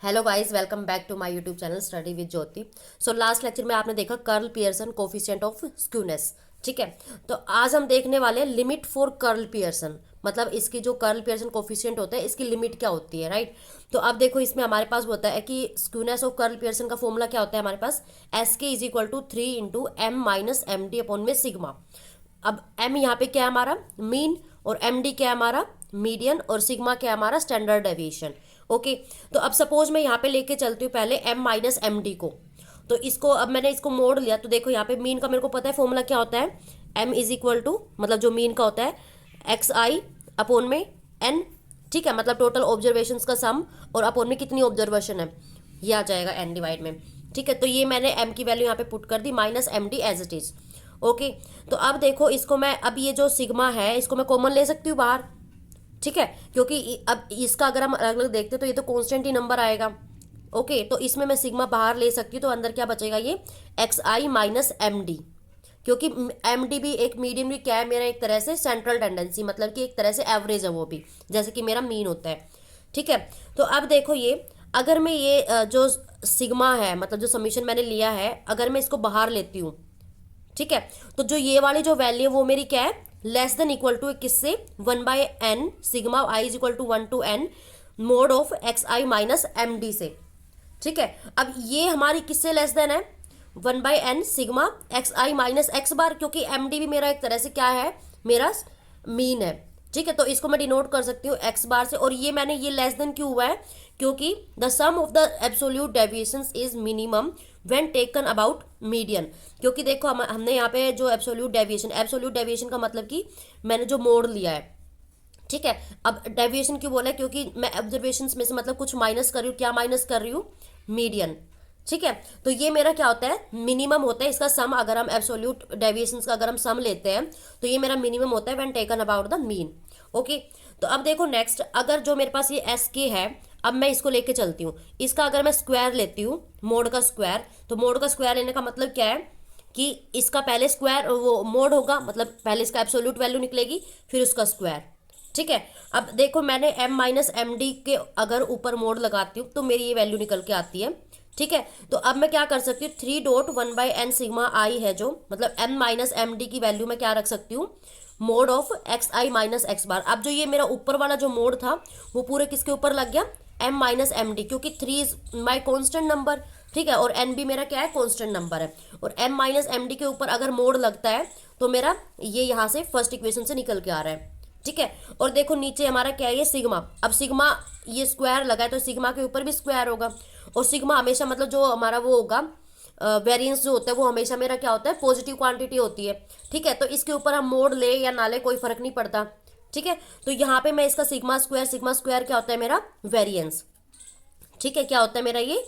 Hello guys, welcome back to my YouTube channel study with Jyoti. So last lecture में आपने देखा Karl Pearson coefficient of skewness. ठीक है, तो आज हम देखने वाले हैं लिमिट फॉर कर्ल पियर्सन, मतलब इसकी जो कर्ल पियर्सन कोफिशिएंट होता है इसकी लिमिट क्या होती है, राइट। तो अब देखो इसमें हमारे पास होता है कि स्क्यूनेस ऑफ कर्ल पियर्सन का फॉर्मूला क्या होता है हमारे पास, S K is equal to 3 × m - md upon में सिग्मा। अब m यहाँ पे क्या है हमारा मीन, और md क्या है हमारा मीडियन, और सिग्मा क्या है हमारा स्टैंडर्ड डेविएशन। ओके, तो अब सपोज मैं यहाँ पे लेके चलती हूँ पहले m - md को। तो इसको अब मैंने इसको मोड़ लिया, तो देखो यहाँ पे मीन का मेरे को पता है फॉर्मूला क्या होता है, m इज इक्वल टू मतलब जो मीन का होता है xi अपॉन में n। ठीक है, मतलब टोटल ऑब्जर्वेशन का सम, और अपॉन में कितनी ऑब्जर्वेशन है ये आ जाएगा n डिवाइड में। ठीक है, तो ये मैंने m की वैल्यू यहाँ पे पुट कर दी -md as it is. Okay, तो अब देखो इसको मैं, अब ये जो सिग्मा है इसको मैं कॉमन ले सकती हूँ बाहर। ठीक है, क्योंकि अब इसका अगर हम अलग अलग देखते तो ये तो कांस्टेंट ही नंबर आएगा। ओके, तो इसमें मैं सिग्मा बाहर ले सकती हूँ, तो अंदर क्या बचेगा ये xi - md, क्योंकि md भी एक मीडियम भी क्या है मेरा, एक तरह से सेंट्रल टेंडेंसी, मतलब कि एक तरह से एवरेज है वो भी, जैसे कि मेरा मीन होता है। ठीक है, तो अब देखो ये अगर मैं ये जो सिग्मा है, मतलब जो समीशन मैंने लिया है, अगर मैं इसको बाहर लेती हूँ, ठीक है, तो जो ये वाली जो वैल्यू है वो मेरी क्या है, लेस देन इक्वल टू किससे, 1/n sigma i is equal to 1 to n mode of xi - md से। ठीक है, अब ये हमारी किससे लेस देन है, 1/n सिग्मा xi - x बार, क्योंकि md भी मेरा एक तरह से क्या है, मेरा मीन है। ठीक है, तो इसको मैं डिनोट कर सकती हूँ x बार से, और ये मैंने ये लेस देन क्यों हुआ है, क्योंकि the sum of the absolute deviations is minimum when taken about median. क्योंकि देखो हमने यहाँ पे जो एब्सोल्यूट डेविएशन का मतलब कि मैंने जो मोड़ लिया है। ठीक है, अब डेविएशन क्यों बोला है, क्योंकि मैं ऑब्जर्वेशन में से मतलब कुछ माइनस कर रही हूँ, क्या माइनस कर रही हूँ, मीडियन। ठीक है, तो ये मेरा क्या होता है, मिनिमम होता है इसका सम। अगर हम एब्सोल्यूट डेविएशंस का अगर हम सम लेते हैं तो ये मेरा मिनिमम होता है when taken about the mean. Okay, तो अब देखो नेक्स्ट, अगर जो मेरे पास ये एस के है, अब मैं इसको लेके चलती हूँ, इसका अगर मैं स्क्वायर लेती हूँ, मोड का स्क्वायर, तो मोड का स्क्वायर लेने का मतलब क्या है कि इसका पहले स्क्वायर वो मोड होगा, मतलब पहले इसका एब्सोल्यूट वैल्यू निकलेगी फिर उसका स्क्वायर। ठीक है, अब देखो मैंने m - md के अगर ऊपर मोड लगाती हूँ तो मेरी ये वैल्यू निकल के आती है। ठीक है, तो अब मैं क्या कर सकती हूँ, 3.1/n सिग्मा आई है जो, मतलब m - md की वैल्यू मैं क्या रख सकती हूँ, मोड ऑफ xi - x बार। अब जो ये मेरा ऊपर वाला जो मोड था वो पूरे किसके ऊपर लग गया, m - md, क्योंकि 3 इज माई कॉन्स्टेंट नंबर। ठीक है, और n भी मेरा क्या है, कॉन्स्टेंट नंबर है, और m - md के ऊपर अगर मोड लगता है तो मेरा ये यहाँ से फर्स्ट इक्वेशन से निकल के आ रहा है। ठीक है, और देखो नीचे हमारा क्या है, ये सिग्मा। अब सिग्मा ये स्क्वायर लगा है तो सिग्मा के ऊपर भी स्क्वायर होगा, और सिग्मा हमेशा मतलब जो हमारा वो होगा वेरिएंस जो होता है वो हमेशा मेरा क्या होता है, पॉजिटिव क्वांटिटी होती है। ठीक है, तो इसके ऊपर हम मोड ले या ना ले कोई फर्क नहीं पड़ता। ठीक है, तो यहाँ पे मैं इसका सिग्मा स्क्वायर क्या होता है मेरा, वेरिएंस। ठीक है, क्या होता है मेरा ये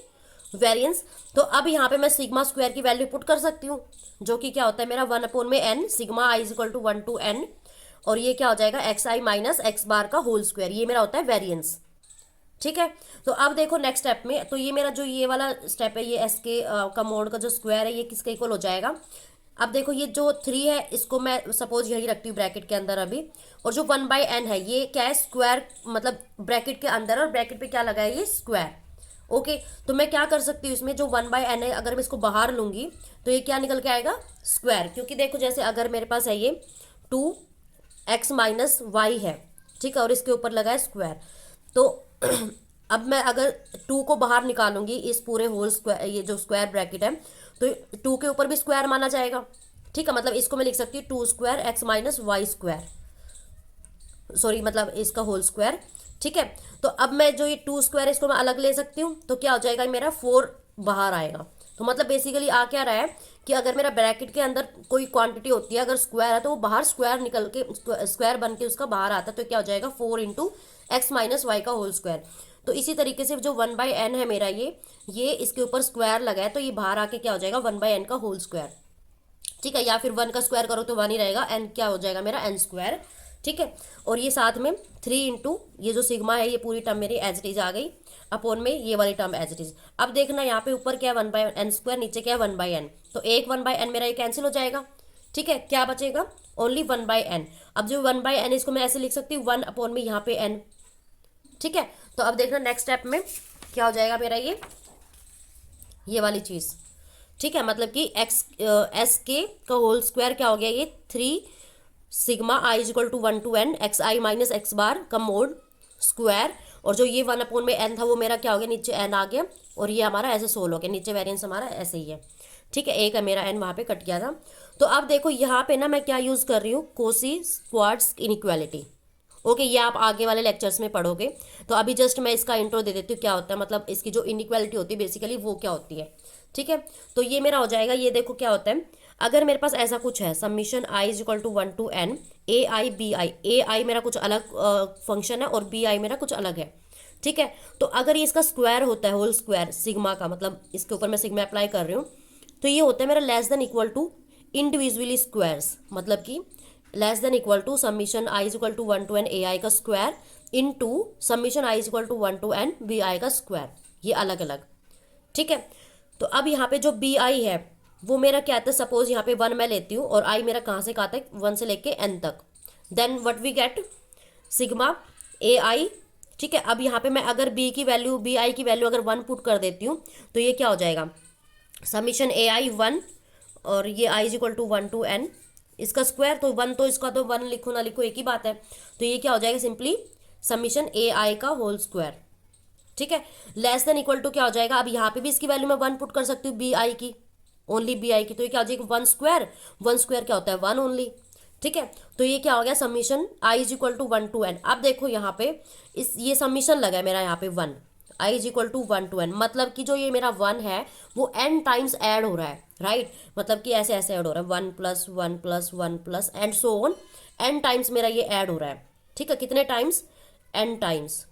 वेरिएंस। तो अब यहाँ पे मैं सिग्मा स्क्वायर की वैल्यू पुट कर सकती हूँ, जो कि क्या होता है मेरा 1/n sigma i is equal to 1 to n, और ये क्या हो जाएगा xi - x बार का होल स्क्वायर, ये मेरा होता है वेरिएंस। ठीक है, तो अब देखो नेक्स्ट स्टेप में, तो ये मेरा जो ये वाला स्टेप है, ये एस के का मोड का जो स्क्वायर है ये किसके इक्वल हो जाएगा। अब देखो ये जो 3 है इसको मैं सपोज यही रखती हूँ ब्रैकेट के अंदर अभी, और जो 1/n है ये क्या है, स्क्वायर, मतलब ब्रैकेट के अंदर, और ब्रैकेट पे क्या लगा है, ये स्क्वायर। ओके, तो मैं क्या कर सकती हूँ, इसमें जो 1/n है अगर मैं इसको बाहर लूंगी तो ये क्या निकल के आएगा, स्क्वायर। क्योंकि देखो जैसे अगर मेरे पास है ये 2x - y है, ठीक है, और इसके ऊपर लगा है स्क्वायर, तो अब मैं अगर 2 को बाहर निकालूंगी इस पूरे होल स्क्वायर, ये जो स्क्वायर ब्रैकेट है, तो 2 के ऊपर भी स्क्वायर माना जाएगा। ठीक है, मतलब इसको मैं लिख सकती हूँ 2² x - y², सॉरी मतलब इसका होल स्क्वायर। ठीक है, तो अब मैं जो ये 2² इसको मैं अलग ले सकती हूँ, तो क्या हो जाएगा, मेरा 4 बाहर आएगा। तो मतलब बेसिकली आ क्या रहा है कि अगर मेरा ब्रैकेट के अंदर कोई क्वांटिटी होती है, अगर स्क्वायर है तो वो बाहर स्क्वायर निकल के स्क्वायर बन के उसका बाहर आता है, तो क्या हो जाएगा 4 × x - y का होल स्क्वायर। तो इसी तरीके से जो 1/n है मेरा ये इसके ऊपर स्क्वायर लगा है, तो ये बाहर आके क्या हो जाएगा 1/n का होल स्क्वायर। ठीक है, या फिर 1 का स्क्वायर करो तो 1 ही रहेगा, n क्या हो जाएगा मेरा n²। ठीक है, और ये साथ में 3 × ये जो सिग्मा है ये पूरी टर्म मेरी एज इट इज आ गई, अपॉन में ये वाली टर्म एज इट इज। अब देखना यहाँ पे ऊपर क्या है 1/n², नीचे क्या है 1/n, तो एक 1/n मेरा ये कैंसिल हो जाएगा। ठीक है, क्या बचेगा, ओनली 1/n। अब जो 1/n इसको मैं ऐसे लिख सकती हूँ 1 अपॉन में यहाँ पे n। ठीक है, तो अब देखना नेक्स्ट स्टेप में, क्या हो जाएगा मेरा ये वाली चीज़, ठीक है। मतलब कि एक्स एस के का होल स्क्वायर क्या हो गया, ये 3 sigma i is equal to 1 to n x i minus x bar का मोड स्क्वायर, और जो ये 1 अपॉन में एन था वो मेरा क्या हो गया, नीचे एन आ गया, और ये हमारा ऐसे सोल्व हो गया, नीचे वेरिएंस हमारा ऐसे ही है, ठीक है। एक है मेरा एन वहाँ पे कट गया था। तो अब देखो यहाँ पे ना मैं क्या यूज़ कर रही हूँ, कोसी स्क्वाड्स इनइक्वालिटी। ओके, ये आप आगे वाले लेक्चर्स में पढ़ोगे। तो अभी जस्ट मैं इसका इंट्रो दे देती हूँ, क्या होता है, मतलब इसकी जो इनइक्वालिटी होती है बेसिकली वो क्या होती है, ठीक है। तो ये मेरा हो जाएगा, ये देखो क्या होता है, अगर मेरे पास ऐसा कुछ है, summation i is equal to 1 to n a i b i, a i मेरा कुछ अलग फंक्शन है और बी आई मेरा कुछ अलग है, ठीक है। तो अगर ये इसका स्क्वायर होता है, होल स्क्वायर सिग्मा का, मतलब इसके ऊपर मैं सिग्मा अप्लाई कर रही हूँ, तो ये होता है मेरा less than equal to individually squares, मतलब कि less than equal to summation i is equal to 1 to n a i का square into summation i is equal to 1 to n b i का square, ये अलग अलग, ठीक है। तो अब यहाँ पे जो बी आई है वो मेरा क्या आता है, सपोज यहाँ पे 1 मैं लेती हूँ और आई मेरा कहाँ से कहाँ तक, 1 से लेके एन तक, then what we get sigma a i, ठीक है। अब यहाँ पे मैं अगर बी की वैल्यू, बी आई की वैल्यू अगर 1 पुट कर देती हूँ तो ये क्या हो जाएगा, समीशन ए आई 1 और ये i is equal to 1 to n इसका स्क्वायर, तो 1 तो इसका तो 1 लिखो ना लिखो एक ही बात है, तो ये क्या हो जाएगा, सिंपली समीशन ए आई का होल स्क्वायर, ठीक है। लेस देन इक्वल टू क्या हो जाएगा, अब यहाँ पे भी इसकी वैल्यू मैं 1 पुट कर सकती हूँ बी आई की, ओनली बी आई की, तो ये क्या हो जाएगा 1 स्क्वायर, 1 स्क्वायर क्या होता है 1 ओनली, ठीक है। तो ये क्या हो गया, summation i is equal to 1 to n. अब देखो यहाँ पे इस ये समीशन लगा है मेरा यहाँ पे 1, i is equal to 1 to n, मतलब कि जो ये मेरा 1 है वो एन टाइम्स ऐड हो रहा है, राइट। मतलब कि ऐसे ऐसे ऐड हो रहा है, 1 plus 1 plus 1 plus and so on, n times मेरा ये ऐड हो रहा है, ठीक है। कितने टाइम्स, एन टाइम्स,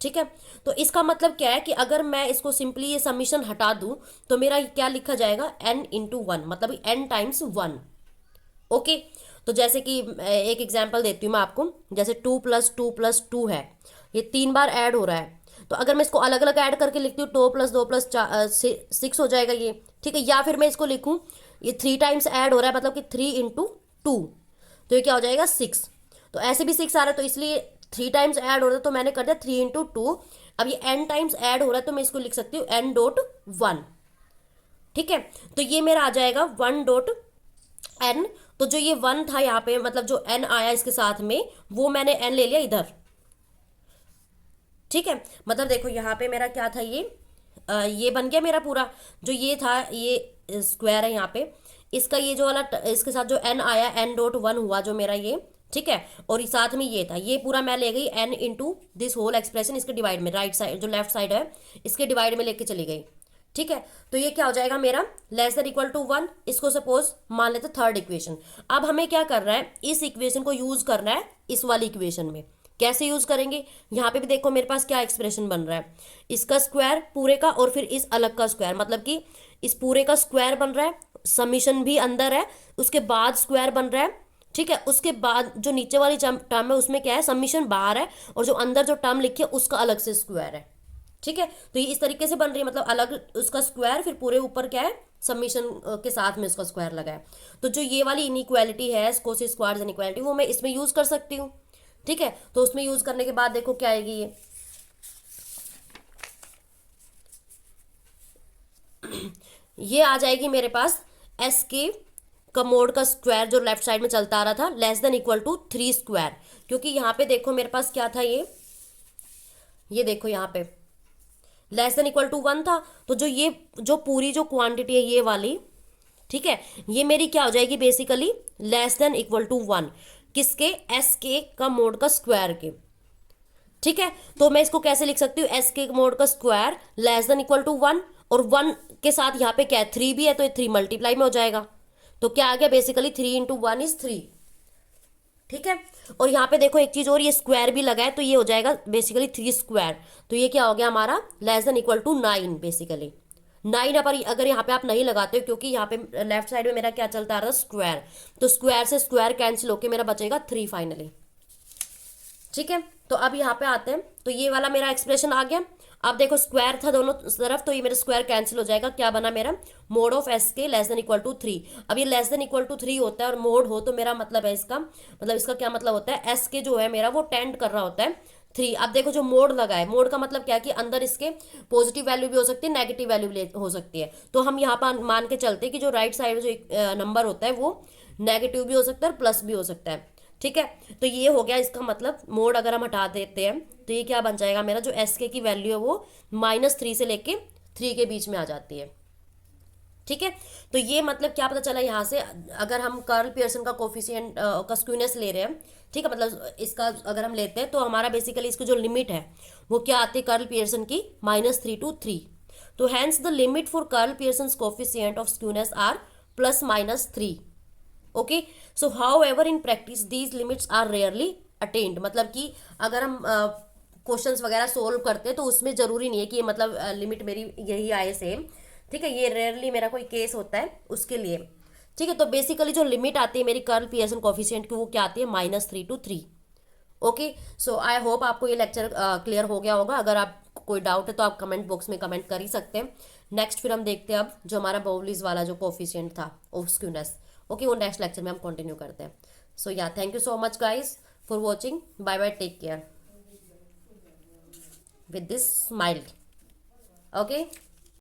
ठीक है। तो इसका मतलब क्या है कि अगर मैं इसको सिंपली ये समीशन हटा दूं तो मेरा क्या लिखा जाएगा, एन इंटू 1, मतलब एन टाइम्स 1, ओके। तो जैसे कि एक एग्जांपल देती हूँ मैं आपको, जैसे 2 प्लस 2 है, ये 3 बार ऐड हो रहा है, तो अगर मैं इसको अलग अलग ऐड करके लिखती हूँ 2 प्लस 2 प्लस 6 हो जाएगा ये, ठीक है। या फिर मैं इसको लिखूँ ये 3 टाइम्स ऐड हो रहा है, मतलब कि 3 इंटू 2, तो ये क्या हो जाएगा 6, तो ऐसे भी 6 आ रहा है, तो इसलिए 3 टाइम्स ऐड हो रहा है तो मैंने कर दिया 3 इंटू 2। अब ये एन टाइम्स ऐड हो रहा है तो मैं इसको लिख सकती हूँ एन डॉट 1, ठीक है। तो ये मेरा आ जाएगा 1 डॉट एन, तो जो ये 1 था यहाँ पे, मतलब जो एन आया इसके साथ में, वो मैंने एन ले लिया इधर, ठीक है। मतलब देखो यहाँ पे मेरा क्या था, ये बन गया मेरा पूरा, जो ये था ये स्क्वायर है यहाँ पे, इसका ये जो वाला इसके साथ जो एन आया, एन डॉट 1 हुआ जो मेरा ये, ठीक है। और साथ में ये था, ये पूरा मैं ले गई n into this whole expression, इसके डिवाइड में, राइट साइड जो लेफ्ट साइड है इसके डिवाइड में लेके चली गई, ठीक है। तो ये क्या हो जाएगा मेरा, लेस देन इक्वल टू 1, इसको सपोज मान लेते थर्ड इक्वेशन। अब हमें क्या करना है, इस इक्वेशन को यूज करना है इस वाली इक्वेशन में। कैसे यूज करेंगे, यहाँ पे भी देखो मेरे पास क्या एक्सप्रेशन बन रहा है, इसका स्क्वायर पूरे का और फिर इस अलग का स्क्वायर, मतलब कि इस पूरे का स्क्वायर बन रहा है, समीशन भी अंदर है, उसके बाद स्क्वायर बन रहा है, ठीक है। उसके बाद जो नीचे वाली टर्म है उसमें क्या है, समीशन बाहर है, और जो अंदर जो टर्म लिखी है उसका अलग से स्क्वायर है, ठीक है। तो ये इस तरीके से बन रही है, मतलब अलग उसका स्क्वायर, फिर पूरे ऊपर क्या है, समीशन के साथ में उसका स्क्वायर लगा है। तो जो ये वाली इनइक्वालिटी है, कोसी स्क्वायर्स इनइक्वालिटी, वो मैं इसमें यूज कर सकती हूँ, ठीक है। तो उसमें यूज करने के बाद देखो क्या आएगी, ये आ जाएगी मेरे पास एस के का मोड का स्क्वायर जो लेफ्ट साइड में चलता आ रहा था, less than equal to 3 square, क्योंकि यहाँ पे देखो मेरे पास क्या था, ये देखो यहाँ पे लेस देन इक्वल टू 1 था, तो जो पूरी जो क्वांटिटी है ये वाली, ठीक है, ये मेरी क्या हो जाएगी basically less than equal to 1, किसके, एस के का मोड का स्क्वायर के, ठीक है। तो मैं इसको कैसे लिख सकती हूँ, एस के मोड का square less than equal to 1, और 1 के साथ यहाँ पे क्या है 3 भी है, तो ये 3 मल्टीप्लाई में हो जाएगा, तो क्या आ गया बेसिकली 3 इंटू 1 इज 3, ठीक है। और यहाँ पे देखो एक चीज और, ये स्क्वायर भी लगा है, तो ये हो जाएगा बेसिकली 3 स्क्वायर, तो ये क्या हो गया हमारा less than equal to 9 basically 9। पर अगर यहाँ पे आप नहीं लगाते हो, क्योंकि यहाँ पे लेफ्ट साइड में मेरा क्या चलता आ रहा है स्क्वायर, तो स्क्वायर से स्क्वायर कैंसिल होकर मेरा बचेगा 3 फाइनली, ठीक है। तो अब यहाँ पे आते हैं, तो ये वाला मेरा एक्सप्रेशन आ गया। अब देखो स्क्वायर था दोनों तरफ, तो ये मेरा स्क्वायर कैंसिल हो जाएगा, क्या बना मेरा, मोड ऑफ एस के लेस देन इक्वल टू 3। अब ये लेस देन इक्वल टू 3 होता है और मोड हो, तो मेरा मतलब है इसका, मतलब इसका क्या मतलब होता है, एस के जो है मेरा वो टेंड कर रहा होता है 3। अब देखो जो मोड लगा है, मोड का मतलब क्या है कि अंदर इसके पॉजिटिव वैल्यू भी हो सकती है, नेगेटिव वैल्यू भी हो सकती है। तो हम यहाँ पर मान के चलते हैं कि जो राइट साइड जो नंबर होता है वो नेगेटिव भी हो सकता है और प्लस भी हो सकता है। ठीक है, तो ये हो गया इसका मतलब। मोड अगर हम हटा देते हैं तो ये क्या बन जाएगा मेरा, जो एस के की वैल्यू है वो -3 से लेके 3 के बीच में आ जाती है। ठीक है, तो ये मतलब क्या पता चला यहाँ से, अगर हम कार्ल पियर्सन का कोफिशिएंट का स्क्यूनेस ले रहे हैं, ठीक है, मतलब इसका अगर हम लेते हैं तो हमारा बेसिकली इसकी जो लिमिट है वो क्या आती है कार्ल पियर्सन की, -3 to 3। तो hence the limit for Karl Pearson coefficient of skewness are +-3। Okay, so however in practice these limits are rarely attained. मतलब कि अगर हम क्वेश्चंस वगैरह सोल्व करते हैं तो उसमें जरूरी नहीं है कि ये मतलब लिमिट मेरी यही आए सेम। ठीक है, ये रेयरली मेरा कोई केस होता है उसके लिए। ठीक है, तो बेसिकली जो लिमिट आती है मेरी कर्ल पियर्सन कोफिशिएंट की वो क्या आती है, -3 to 3। Okay, so I hope आपको ये लेक्चर क्लियर हो गया होगा। अगर आप कोई डाउट है तो आप कमेंट बॉक्स में कमेंट कर ही सकते हैं। नेक्स्ट फिर हम देखते हैं अब जो हमारा बाउलीज वाला जो कोफिशिएंट था ऑफ स्क्यूनेस। ओके, वो नेक्स्ट लेक्चर में हम कंटिन्यू करते हैं। So yeah, thank you so much guys for watching. Bye bye, take care with this smile. Okay.